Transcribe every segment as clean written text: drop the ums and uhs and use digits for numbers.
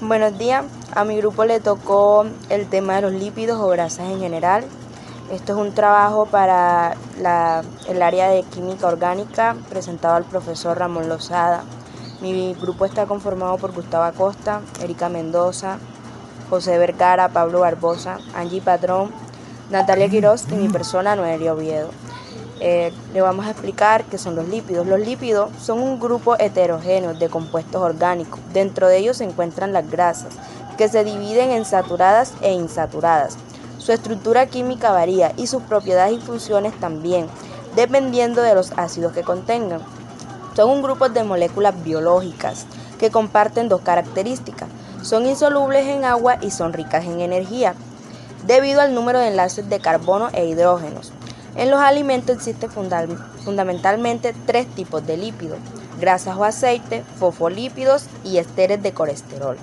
Buenos días, a mi grupo le tocó el tema de los lípidos o grasas en general. Esto es un trabajo para el área de química orgánica presentado al profesor Ramón Lozada. Mi grupo está conformado por Gustavo Acosta, Erika Mendoza, José Vergara, Pablo Barbosa, Angie Patrón, Natalia Quiroz y mi persona, Noelia Oviedo. Le vamos a explicar qué son los lípidos. Los lípidos son un grupo heterogéneo de compuestos orgánicos. Dentro de ellos se encuentran las grasas, que se dividen en saturadas e insaturadas. Su estructura química varía y sus propiedades y funciones también, dependiendo de los ácidos que contengan. Son un grupo de moléculas biológicas que comparten dos características. Son insolubles en agua y son ricas en energía, debido al número de enlaces de carbono e hidrógenos. En los alimentos existen fundamentalmente tres tipos de lípidos: grasas o aceites, fosfolípidos y esteres de colesterol.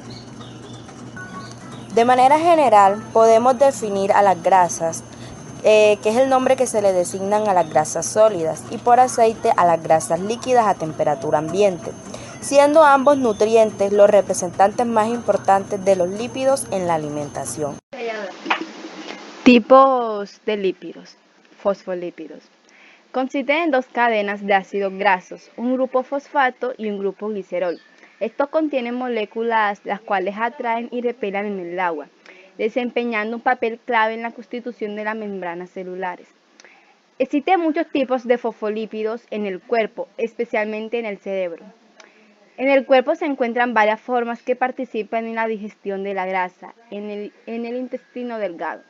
De manera general, podemos definir a las grasas, que es el nombre que se le designan a las grasas sólidas, y por aceite a las grasas líquidas a temperatura ambiente, siendo ambos nutrientes los representantes más importantes de los lípidos en la alimentación. Tipos de lípidos. Fosfolípidos. Consisten en dos cadenas de ácidos grasos, un grupo fosfato y un grupo glicerol. Estos contienen moléculas las cuales atraen y repelen en el agua, desempeñando un papel clave en la constitución de las membranas celulares. Existen muchos tipos de fosfolípidos en el cuerpo, especialmente en el cerebro. En el cuerpo se encuentran varias formas que participan en la digestión de la grasa en el intestino delgado.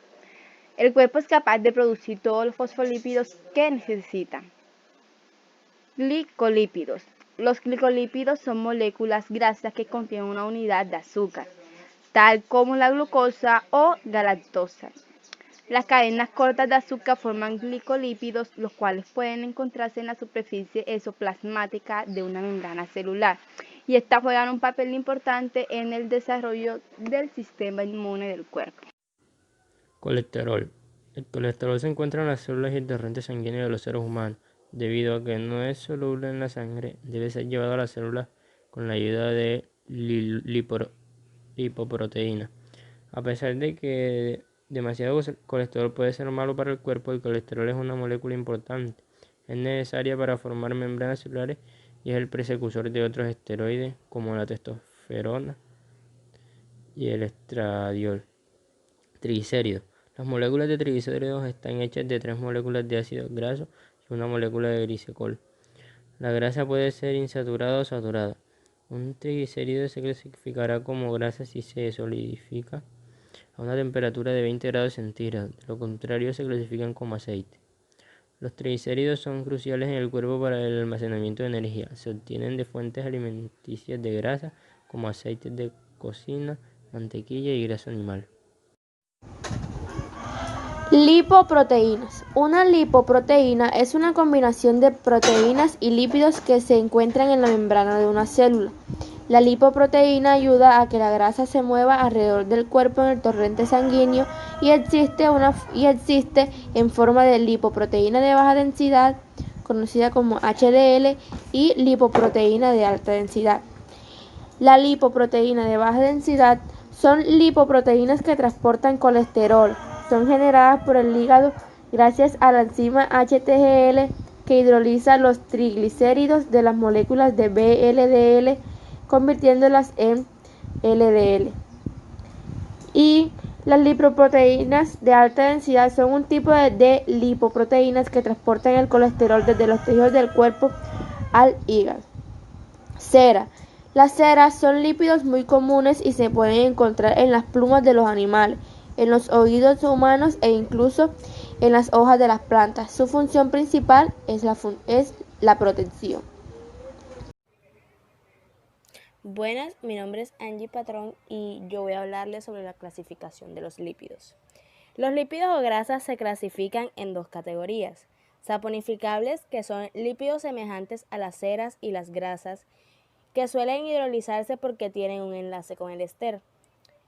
El cuerpo es capaz de producir todos los fosfolípidos que necesita. Glicolípidos. Los glicolípidos son moléculas grasas que contienen una unidad de azúcar, tal como la glucosa o galactosa. Las cadenas cortas de azúcar forman glicolípidos, los cuales pueden encontrarse en la superficie exoplasmática de una membrana celular, y estas juegan un papel importante en el desarrollo del sistema inmune del cuerpo. Colesterol. El colesterol se encuentra en las células y el torrente sanguíneo de los seres humanos. Debido a que no es soluble en la sangre, debe ser llevado a las células con la ayuda de lipoproteínas. A pesar de que demasiado colesterol puede ser malo para el cuerpo, el colesterol es una molécula importante. Es necesaria para formar membranas celulares y es el precursor de otros esteroides como la testosterona y el estradiol. Triglicéridos. Las moléculas de triglicéridos están hechas de tres moléculas de ácido graso y una molécula de glicol. La grasa puede ser insaturada o saturada. Un triglicérido se clasificará como grasa si se solidifica a una temperatura de 20 grados centígrados. De lo contrario, se clasifican como aceite. Los triglicéridos son cruciales en el cuerpo para el almacenamiento de energía. Se obtienen de fuentes alimenticias de grasa como aceites de cocina, mantequilla y grasa animal. Lipoproteínas. Una lipoproteína es una combinación de proteínas y lípidos que se encuentran en la membrana de una célula. La lipoproteína ayuda a que la grasa se mueva alrededor del cuerpo en el torrente sanguíneo y existe en forma de lipoproteína de baja densidad, conocida como HDL, y lipoproteína de alta densidad. La lipoproteína de baja densidad son lipoproteínas que transportan colesterol. Son generadas por el hígado gracias a la enzima HTGL que hidroliza los triglicéridos de las moléculas de VLDL, convirtiéndolas en LDL. Y las lipoproteínas de alta densidad son un tipo de lipoproteínas que transportan el colesterol desde los tejidos del cuerpo al hígado. Cera. Las ceras son lípidos muy comunes y se pueden encontrar en las plumas de los animales, en los oídos humanos e incluso en las hojas de las plantas. Su función principal es la protección. Buenas, mi nombre es Angie Patrón y yo voy a hablarles sobre la clasificación de los lípidos. Los lípidos o grasas se clasifican en dos categorías: saponificables, que son lípidos semejantes a las ceras y las grasas, que suelen hidrolizarse porque tienen un enlace con el éster,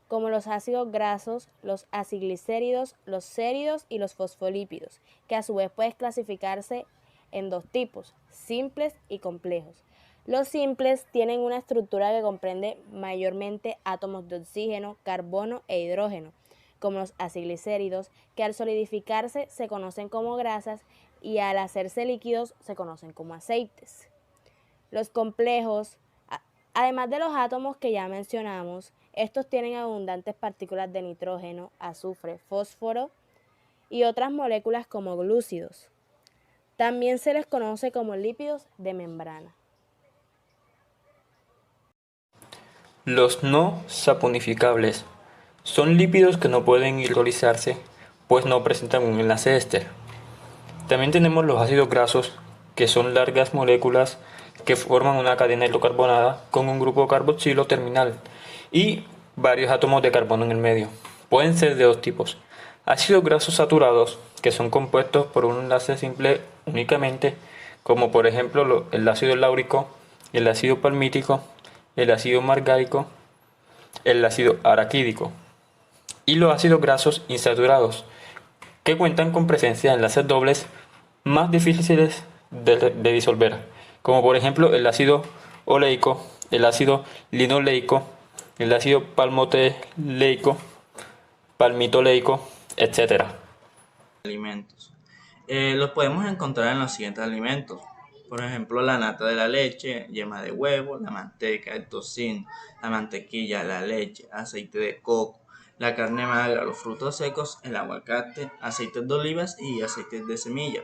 como los ácidos grasos, los aciglicéridos, los séridos y los fosfolípidos, que a su vez pueden clasificarse en dos tipos: simples y complejos. Los simples tienen una estructura que comprende mayormente átomos de oxígeno, carbono e hidrógeno, como los aciglicéridos, que al solidificarse se conocen como grasas y al hacerse líquidos se conocen como aceites. Los complejos, además de los átomos que ya mencionamos, estos tienen abundantes partículas de nitrógeno, azufre, fósforo y otras moléculas como glúcidos. También se les conoce como lípidos de membrana. Los no saponificables son lípidos que no pueden hidrolizarse, pues no presentan un enlace éster. También tenemos los ácidos grasos, que son largas moléculas que forman una cadena hidrocarbonada con un grupo carboxilo terminal y varios átomos de carbono en el medio. Pueden ser de dos tipos: ácidos grasos saturados, que son compuestos por un enlace simple únicamente, como por ejemplo el ácido láurico, el ácido palmítico, el ácido margárico, el ácido araquídico, y los ácidos grasos insaturados, que cuentan con presencia de enlaces dobles más difíciles de disolver, como por ejemplo el ácido oleico, el ácido linoleico, el ácido palmitoleico, etc. Alimentos. Los podemos encontrar en los siguientes alimentos. Por ejemplo, la nata de la leche, yema de huevo, la manteca, el tocino, la mantequilla, la leche, aceite de coco, la carne magra, los frutos secos, el aguacate, aceites de olivas y aceites de semilla.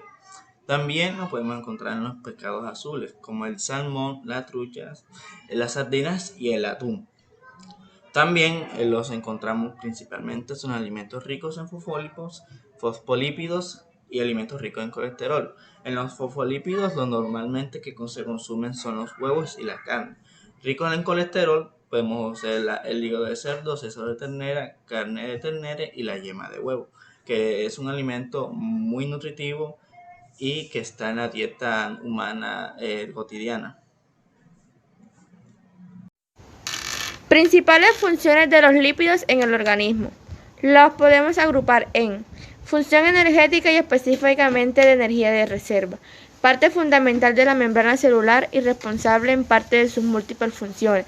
También los podemos encontrar en los pescados azules, como el salmón, las truchas, las sardinas y el atún. También los encontramos principalmente en alimentos ricos en fosfolípidos y alimentos ricos en colesterol. En los fosfolípidos, lo normalmente que se consumen son los huevos y la carne. Ricos en colesterol, podemos usar el hígado de cerdo, seso de ternera, carne de ternera y la yema de huevo, que es un alimento muy nutritivo y que está en la dieta humana cotidiana. Principales funciones de los lípidos en el organismo. Los podemos agrupar en función energética y específicamente de energía de reserva, parte fundamental de la membrana celular y responsable en parte de sus múltiples funciones.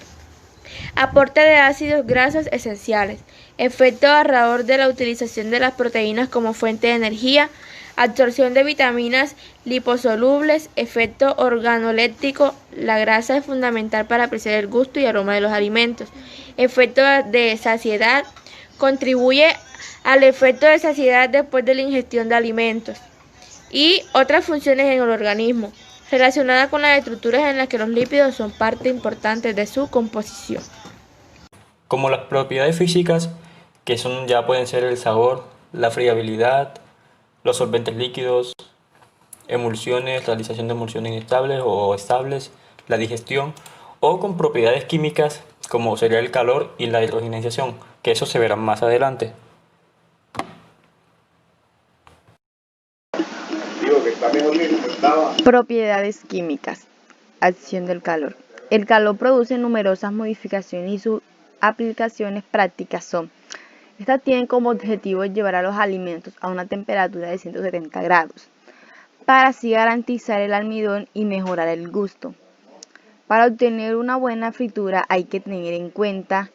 Aporte de ácidos grasos esenciales, efecto ahorrador de la utilización de las proteínas como fuente de energía, absorción de vitaminas liposolubles, efecto organoléptico. La grasa es fundamental para apreciar el gusto y aroma de los alimentos. Efecto de saciedad, contribuye al efecto de saciedad después de la ingestión de alimentos. Y otras funciones en el organismo, relacionadas con las estructuras en las que los lípidos son parte importante de su composición. Como las propiedades físicas, que ya pueden ser el sabor, la friabilidad, los solventes líquidos, emulsiones, realización de emulsiones inestables o estables, la digestión, o con propiedades químicas como sería el calor y la hidrogenación, que eso se verá más adelante. Propiedades químicas. Acción del calor. El calor produce numerosas modificaciones y sus aplicaciones prácticas son: estas tienen como objetivo llevar a los alimentos a una temperatura de 170 grados, para así garantizar el almidón y mejorar el gusto. Para obtener una buena fritura hay que tener en cuenta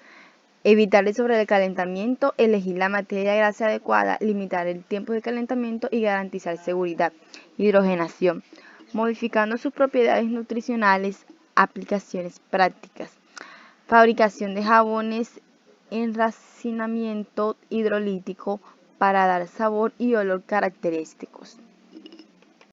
evitar el sobrecalentamiento, elegir la materia grasa adecuada, limitar el tiempo de calentamiento y garantizar seguridad. Hidrogenación. Modificando sus propiedades nutricionales, aplicaciones prácticas. Fabricación de jabones, enracinamiento hidrolítico para dar sabor y olor característicos.